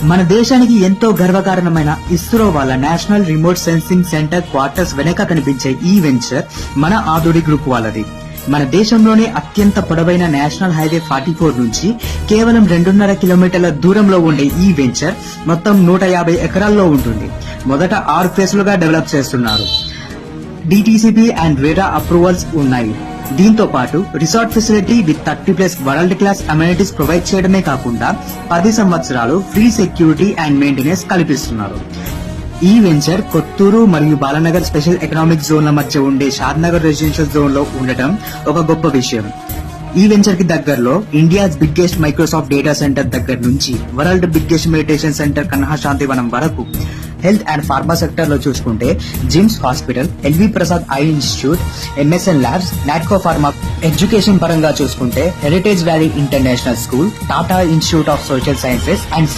మన దేశానికి ఎంతో గర్వకారణమైన ఇస్రో వాళ్ళ national remote sensing centre quarters వెనక కనిపించే ఈ వెంచర్ మన ఆధుడి గ్రూప్ వాళ్ళది. మన దేశంలోనే అత్యంత పొడవైన నేషనల్ హైవే 44 నుంచి కేవలం 2.5 కిలోమీటర్ల దూరంలో ఉండే ఈ వెంచర్ మొత్తం 150 ఎకరాల్లో ఉంటుంది. మొదట 6 ఫేజ్లుగా డెవలప్ చేస్తున్నారు. డిటిసిపి అండ్ రేరా అప్రూవల్స్ ఉన్నాయి. దీంతో పాటు resort facility with 30+ world class amenities provide చేయడమే కాకుండా 10 సంవత్సరాలు ఫ్రీ సెక్యూరిటీ అండ్ మెయింటెనెన్స్ కల్పిస్తున్నారు. ఈ వెంచర్ కొత్తూరు మరియు బాలనగర్ స్పెషల్ ఎకనామిక్ జోన్ల మధ్య ఉండే షాద్నగర్ రెసిడెన్షియల్ జోన్ లో ఉండటం ఒక గొప్ప విషయం. ఈ వెంచర్ కి దగ్గరలో India's biggest Microsoft data center దగ్గర నుంచి world biggest meditation center Kanha Shantivanam వరకు, హెల్త్ అండ్ ఫార్మా సెక్టర్ లో చూసుకుంటే JIMS hospital, LV Prasad eye institute, MSN labs, Natco pharma, education పరంగా చూసుకుంటే heritage valley international school, Tata institute of social sciences and